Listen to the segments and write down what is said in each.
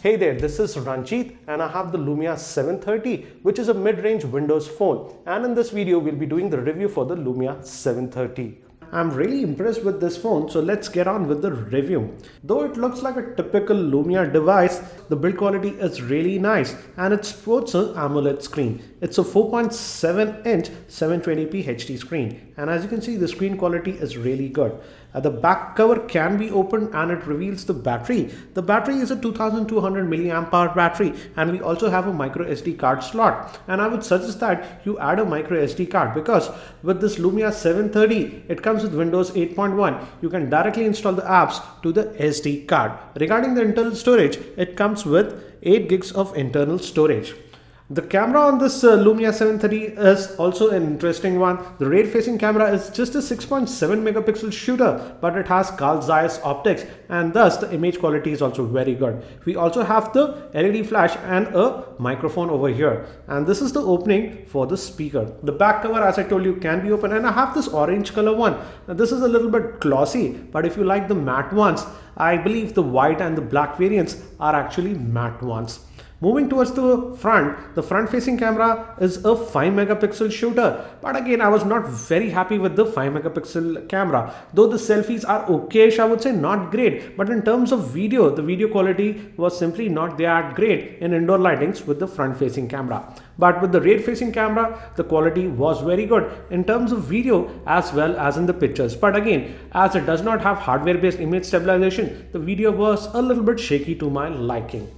Hey there, this is Ranjit and I have the Lumia 730, which is a mid-range Windows phone, and in this video we'll be doing the review for the Lumia 730. I'm really impressed with this phone, so let's get on with the review. Though it looks like a typical Lumia device, the build quality is really nice and it sports an AMOLED screen. It's a 4.7-inch 720p HD screen, and as you can see, the screen quality is really good. The back cover can be opened and it reveals the battery. The battery is a 2200 mAh battery, and we also have a micro SD card slot. And I would suggest that you add a micro SD card, because with this Lumia 730, it comes with Windows 8.1. You can directly install the apps to the SD card. Regarding the internal storage, it comes with 8 gigs of internal storage. The camera on this Lumia 730 is also an interesting one. The rear facing camera is just a 6.7 megapixel shooter, but it has Carl Zeiss optics, and thus the image quality is also very good. We also have the LED flash and a microphone over here, and this is the opening for the speaker. The back cover, as I told you, can be open, and I have this orange color one. Now, this is a little bit glossy, but if you like the matte ones, I believe the white and the black variants are actually matte ones. Moving towards the front facing camera is a 5 megapixel shooter, but again I was not very happy with the 5 megapixel camera. Though the selfies are okay, I would say not great, but in terms of video, the video quality was simply not that great in indoor lightings with the front facing camera. But with the rear facing camera, the quality was very good in terms of video as well as in the pictures. But again, as it does not have hardware based image stabilization, the video was a little bit shaky to my liking.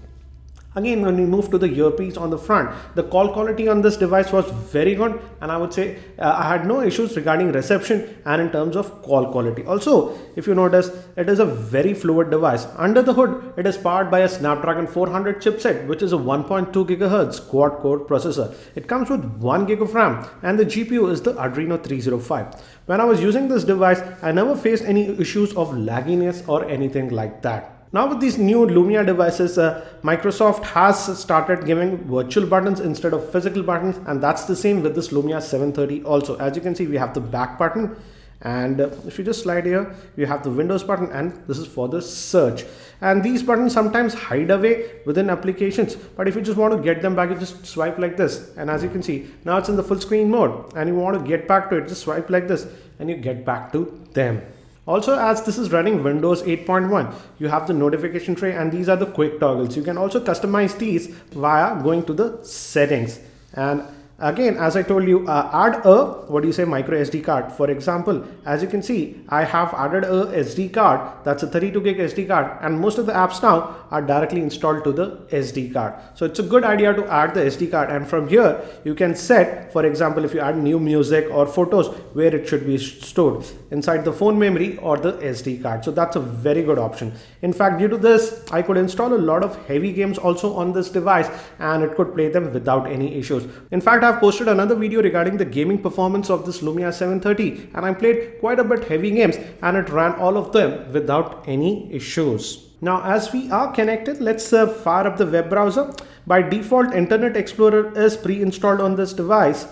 Again, when we move to the earpiece on the front, the call quality on this device was very good, and I would say I had no issues regarding reception and in terms of call quality. Also, if you notice, it is a very fluid device. Under the hood, it is powered by a Snapdragon 400 chipset, which is a 1.2 GHz quad-core processor. It comes with 1 GB of RAM, and the GPU is the Adreno 305. When I was using this device, I never faced any issues of lagginess or anything like that. Now with these new Lumia devices, Microsoft has started giving virtual buttons instead of physical buttons, and that's the same with this Lumia 730 also. As you can see, we have the back button, and if you just slide here, you have the Windows button, and this is for the search. And these buttons sometimes hide away within applications, but if you just want to get them back, you just swipe like this, and as you can see, now it's in the full screen mode, and you want to get back to it, just swipe like this and you get back to them. Also, as this is running Windows 8.1, you have the notification tray, and these are the quick toggles. You can also customize these via going to the settings. And again, as I told you, add a micro SD card. For example, as you can see, I have added a SD card. That's a 32 gig SD card, and most of the apps now are directly installed to the SD card. So it's a good idea to add the SD card, and from here you can set, for example, if you add new music or photos, where it should be stored, inside the phone memory or the SD card. So that's a very good option. In fact, due to this, I could install a lot of heavy games also on this device, and it could play them without any issues. In fact, I've posted another video regarding the gaming performance of this Lumia 730, and I played quite a bit heavy games, and it ran all of them without any issues. Now, as we are connected, let's fire up the web browser. By default, Internet Explorer is pre-installed on this device,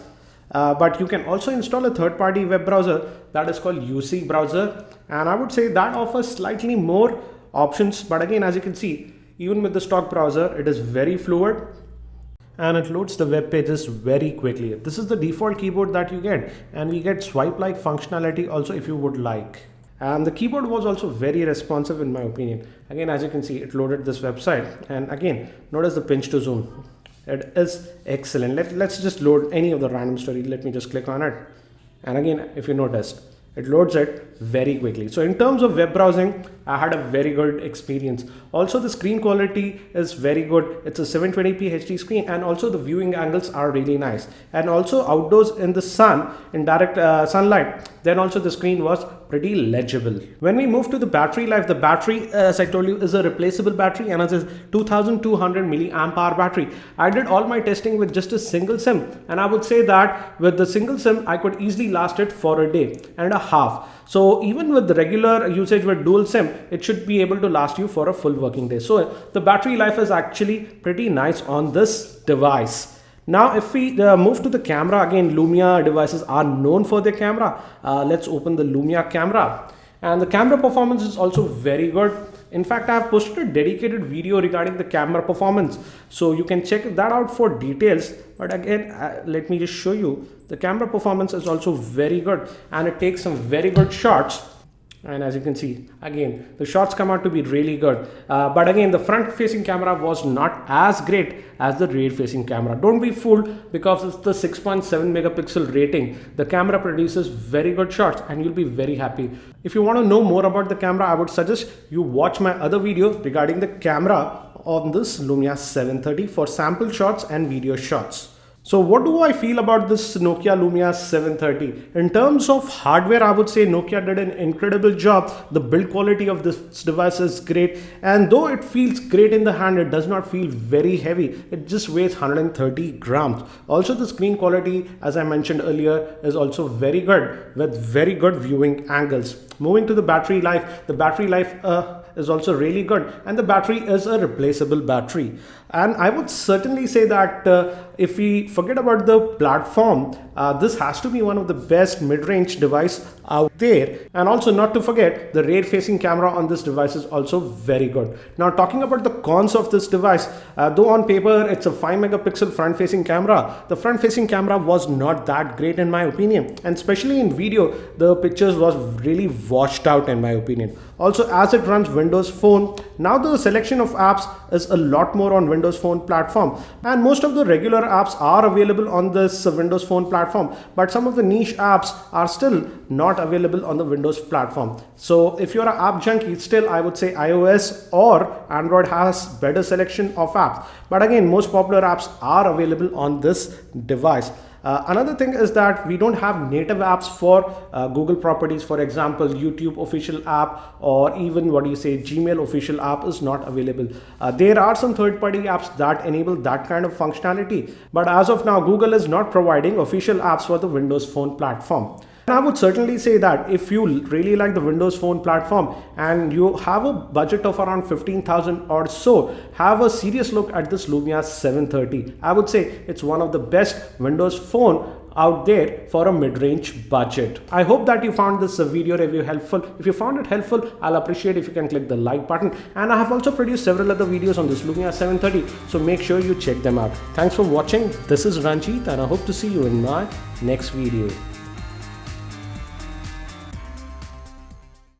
but you can also install a third-party web browser that is called UC browser, and I would say that offers slightly more options. But again, as you can see, even with the stock browser, it is very fluid, and it loads the web pages very quickly. This is the default keyboard that you get, and we get swipe-like functionality also if you would like. And the keyboard was also very responsive in my opinion. Again, as you can see, it loaded this website, and again, notice the pinch to zoom. It is excellent. Let's just load any of the random story. Let me just click on it, and again, if you noticed, it loads it very quickly. So in terms of web browsing, I had a very good experience. Also, the screen quality is very good. It's a 720p HD screen, and also the viewing angles are really nice. And also outdoors in the sun, in direct sunlight, then also the screen was pretty legible. When we move to the battery life, the battery, as I told you, is a replaceable battery, and it's a 2200 mAh battery. I did all my testing with just a single SIM, and I would say that with the single SIM, I could easily last it for a day and a half. So even with the regular usage with dual SIM, it should be able to last you for a full working day. So the battery life is actually pretty nice on this device. Now, if we move to the camera, again, Lumia devices are known for their camera. Let's open the Lumia camera. And the camera performance is also very good. In fact, I have posted a dedicated video regarding the camera performance, so you can check that out for details. But again, let me just show you. The camera performance is also very good, and it takes some very good shots. And as you can see, again, the shots come out to be really good. But again, the front facing camera was not as great as the rear facing camera. Don't be fooled, because it's the 6.7 megapixel rating. The camera produces very good shots and you'll be very happy. If you want to know more about the camera, I would suggest you watch my other video regarding the camera on this Lumia 730 for sample shots and video shots. So what do I feel about this Nokia Lumia 730? In terms of hardware, I would say Nokia did an incredible job. The build quality of this device is great, and though it feels great in the hand, it does not feel very heavy. It just weighs 130 grams. Also, the screen quality, as I mentioned earlier, is also very good with very good viewing angles. Moving to the battery life, the battery life is also really good, and the battery is a replaceable battery. And I would certainly say that if we forget about the platform, this has to be one of the best mid-range device out there. And also, not to forget, the rear facing camera on this device is also very good. Now, talking about the cons of this device, though on paper it's a 5 megapixel front facing camera, the front facing camera was not that great in my opinion, and especially in video the pictures was really washed out in my opinion. Also, as it runs Windows Phone, now the selection of apps is a lot more on Windows Phone platform, and most of the regular apps are available on this Windows Phone platform, but some of the niche apps are still not available on the Windows platform. So if you're an app junkie, still I would say iOS or Android has better selection of apps, but again, most popular apps are available on this device. Another thing is that we don't have native apps for Google properties. For example, YouTube official app, or even Gmail official app is not available. There are some third-party apps that enable that kind of functionality, but as of now, Google is not providing official apps for the Windows Phone platform. And I would certainly say that if you really like the Windows Phone platform and you have a budget of around 15,000 or so, have a serious look at this Lumia 730. I would say it's one of the best Windows Phone out there for a mid-range budget. I hope that you found this video review helpful. If you found it helpful, I'll appreciate if you can click the like button. And I have also produced several other videos on this Lumia 730, so make sure you check them out. Thanks for watching. This is Ranjit, and I hope to see you in my next video.